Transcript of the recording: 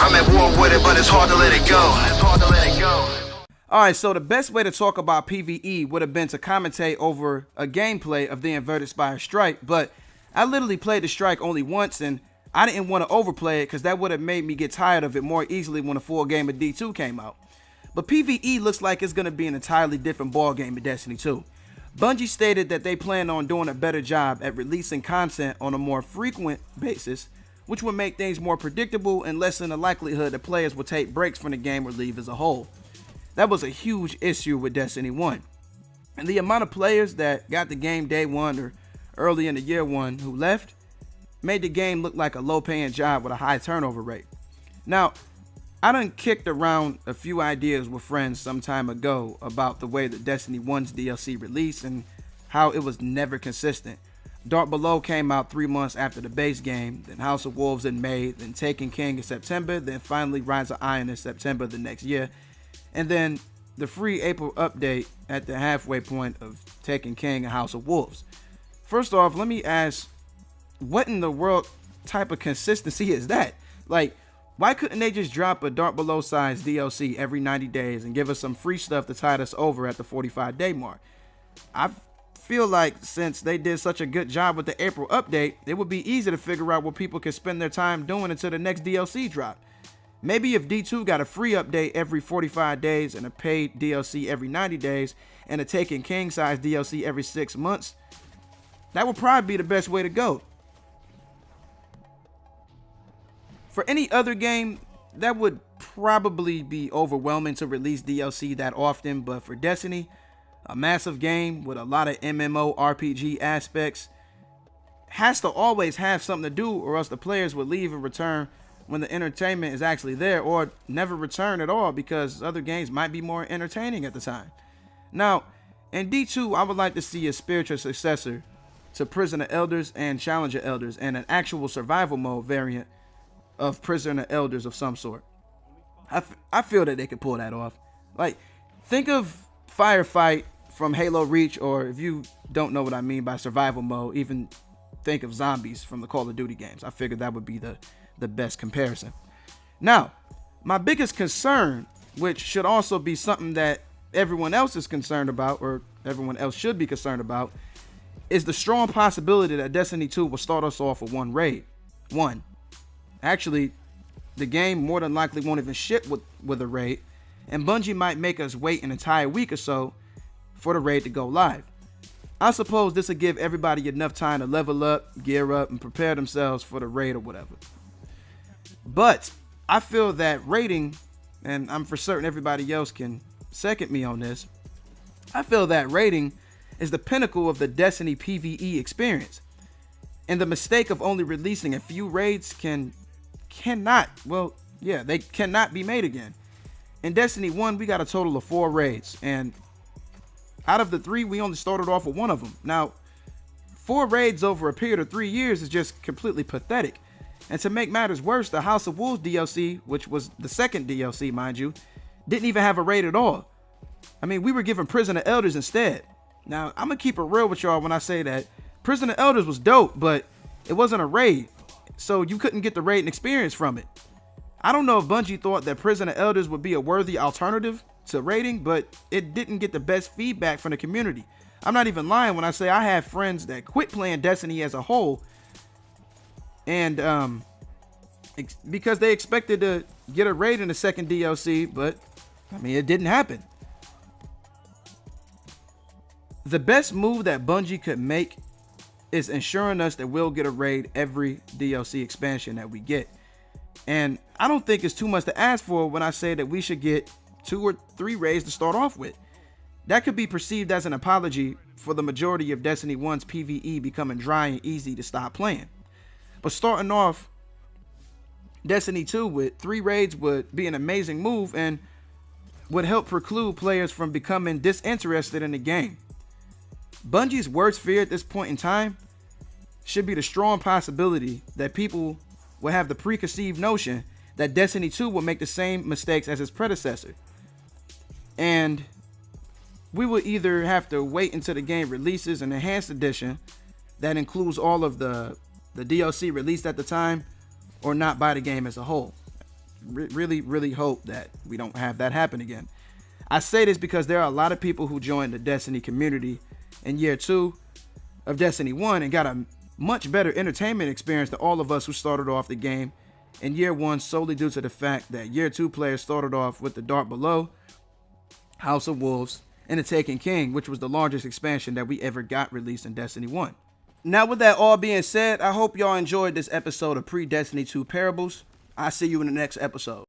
I'm at war with it, but it's hard to let it go. Alright, so the best way to talk about PvE would have been to commentate over a gameplay of the Inverted Spire Strike, but I literally played the Strike only once, and I didn't want to overplay it because that would have made me get tired of it more easily when a full game of D2 came out. But PvE looks like it's going to be an entirely different ball game in Destiny 2. Bungie stated that they plan on doing a better job at releasing content on a more frequent basis, which would make things more predictable and lessen the likelihood that players will take breaks from the game or leave as a whole. That was a huge issue with Destiny 1. And the amount of players that got the game day one or early in the year one who left made the game look like a low-paying job with a high turnover rate. Now, I done kicked around a few ideas with friends some time ago about the way that Destiny 1's DLC released and how it was never consistent. Dark Below came out 3 months after the base game, then House of Wolves in May, then Taken King in September, then finally Rise of Iron in September the next year, and then the free April update at the halfway point of Taken King and House of Wolves. First off, let me ask, what in the world type of consistency is that? Like, why couldn't they just drop a Dark Below size DLC every 90 days and give us some free stuff to tide us over at the 45-day mark? I feel like since they did such a good job with the April update, it would be easy to figure out what people could spend their time doing until the next DLC drop. Maybe if D2 got a free update every 45 days and a paid DLC every 90 days and a Taken King size DLC every 6 months, that would probably be the best way to go. For any other game, that would probably be overwhelming to release DLC that often, but for Destiny, a massive game with a lot of MMORPG aspects, has to always have something to do, or else the players would leave and return when the entertainment is actually there, or never return at all because other games might be more entertaining at the time. Now, in D2, I would like to see a spiritual successor to Prisoner Elders and Challenger Elders, and an actual survival mode variant of Prisoner Elders of some sort. I feel that they could pull that off. Like, think of Firefight from Halo Reach, or if you don't know what I mean by survival mode, even think of Zombies from the Call of Duty games. I figured that would be the best comparison. Now, my biggest concern, which should also be something that everyone else is concerned about, or everyone else should be concerned about, is the strong possibility that Destiny 2 will start us off with one raid. Actually, the game more than likely won't even ship with a raid, and Bungie might make us wait an entire week or so for the raid to go live. I suppose this will give everybody enough time to level up, gear up, and prepare themselves for the raid or whatever. But I feel that raiding, and I'm for certain everybody else can second me on this, I feel that raiding is the pinnacle of the Destiny PvE experience. And the mistake of only releasing a few raids cannot be made again. In Destiny 1, we got a total of 4 raids, and out of the 3, we only started off with one of them. Now, 4 raids over a period of 3 years is just completely pathetic. And to make matters worse, the House of Wolves DLC, which was the second DLC, mind you, didn't even have a raid at all. I mean, we were given Prisoner Elders instead. Now, I'm gonna keep it real with y'all when I say that Prisoner Elders was dope, but it wasn't a raid, so you couldn't get the raiding experience from it. I don't know if Bungie thought that Prisoner Elders would be a worthy alternative to raiding, but it didn't get the best feedback from the community. I'm not even lying when I say I have friends that quit playing Destiny as a whole, and because they expected to get a raid in the second DLC, but I mean, it didn't happen. The best move that Bungie could make is ensuring us that we'll get a raid every DLC expansion that we get. And I don't think it's too much to ask for when I say that we should get 2 or 3 raids to start off with. That could be perceived as an apology for the majority of Destiny 1's PvE becoming dry and easy to stop playing. But starting off Destiny 2 with 3 raids would be an amazing move and would help preclude players from becoming disinterested in the game. Bungie's worst fear at this point in time should be the strong possibility that people will have the preconceived notion that Destiny 2 will make the same mistakes as its predecessor. And we will either have to wait until the game releases an enhanced edition that includes all of the DLC released at the time, or not buy the game as a whole. really hope that we don't have that happen again. I say this because there are a lot of people who joined the Destiny community in year 2 of Destiny 1 and got a much better entertainment experience than all of us who started off the game in year 1 solely due to the fact that year 2 players started off with the Dark Below, House of Wolves, and the Taken King, which was the largest expansion that we ever got released in Destiny 1. Now, with that all being said, I hope y'all enjoyed this episode of Pre-Destiny 2 Parables. I'll see you in the next episode.